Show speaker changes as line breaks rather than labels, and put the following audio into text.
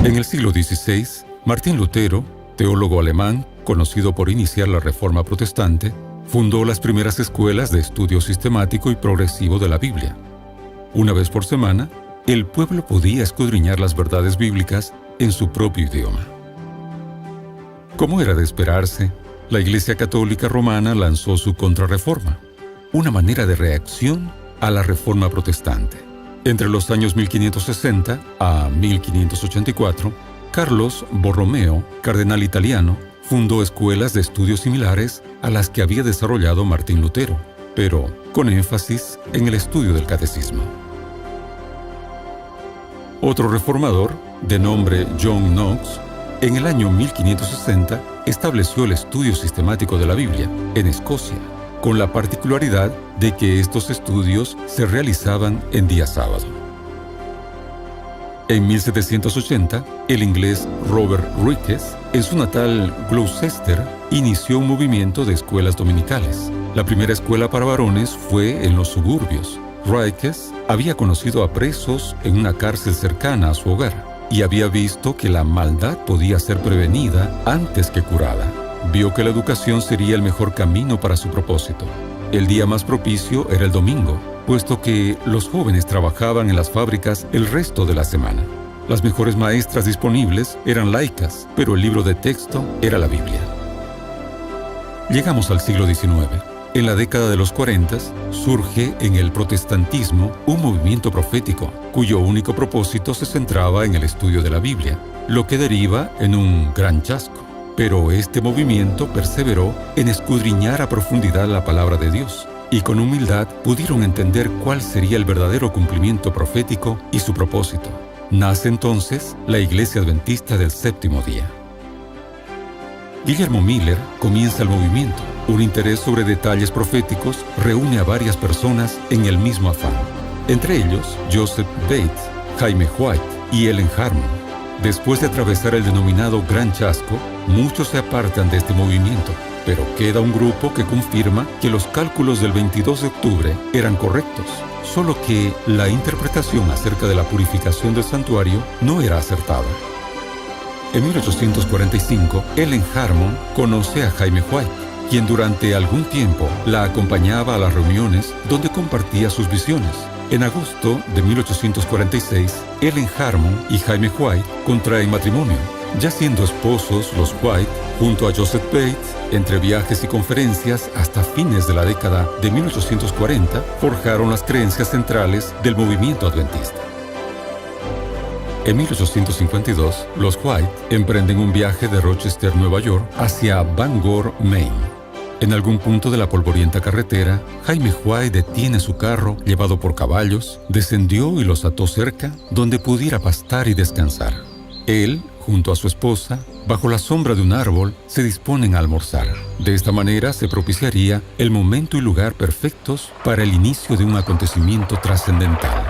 En el siglo XVI, Martín Lutero, teólogo alemán, conocido por iniciar la Reforma Protestante, fundó las primeras escuelas de estudio sistemático y progresivo de la Biblia. Una vez por semana, el pueblo podía escudriñar las verdades bíblicas en su propio idioma. Como era de esperarse, la Iglesia Católica Romana lanzó su Contrarreforma, una manera de reacción a la Reforma Protestante. Entre los años 1560 a 1584, Carlos Borromeo, cardenal italiano, fundó escuelas de estudios similares a las que había desarrollado Martín Lutero, pero con énfasis en el estudio del catecismo. Otro reformador, de nombre John Knox, en el año 1560 estableció el estudio sistemático de la Biblia en Escocia, con la particularidad de que estos estudios se realizaban en día sábado. En 1780, el inglés Robert Rickes, en su natal Gloucester, inició un movimiento de escuelas dominicales. La primera escuela para varones fue en los suburbios. Rickes había conocido a presos en una cárcel cercana a su hogar y había visto que la maldad podía ser prevenida antes que curada. Vio que la educación sería el mejor camino para su propósito. El día más propicio era el domingo, puesto que los jóvenes trabajaban en las fábricas el resto de la semana. Las mejores maestras disponibles eran laicas, pero el libro de texto era la Biblia. Llegamos al siglo XIX. En la década de los 40 surge en el protestantismo un movimiento profético, cuyo único propósito se centraba en el estudio de la Biblia, lo que deriva en un gran chasco. Pero este movimiento perseveró en escudriñar a profundidad la palabra de Dios, y con humildad pudieron entender cuál sería el verdadero cumplimiento profético y su propósito. Nace entonces la Iglesia Adventista del Séptimo Día. Guillermo Miller comienza el movimiento. Un interés sobre detalles proféticos reúne a varias personas en el mismo afán. Entre ellos, Joseph Bates, Jaime White y Ellen Harmon. Después de atravesar el denominado Gran Chasco, muchos se apartan de este movimiento, pero queda un grupo que confirma que los cálculos del 22 de octubre eran correctos, solo que la interpretación acerca de la purificación del santuario no era acertada. En 1845, Ellen Harmon conoce a Jaime White, quien durante algún tiempo la acompañaba a las reuniones donde compartía sus visiones. En agosto de 1846, Ellen Harmon y Jaime White contraen matrimonio. Ya siendo esposos, los White, junto a Joseph Bates, entre viajes y conferencias hasta fines de la década de 1840, forjaron las creencias centrales del movimiento adventista. En 1852, los White emprenden un viaje de Rochester, Nueva York, hacia Bangor, Maine. En algún punto de la polvorienta carretera, Jaime White detiene su carro llevado por caballos, descendió y los ató cerca, donde pudiera pastar y descansar. Él, junto a su esposa, bajo la sombra de un árbol, se disponen a almorzar. De esta manera se propiciaría el momento y lugar perfectos para el inicio de un acontecimiento trascendental.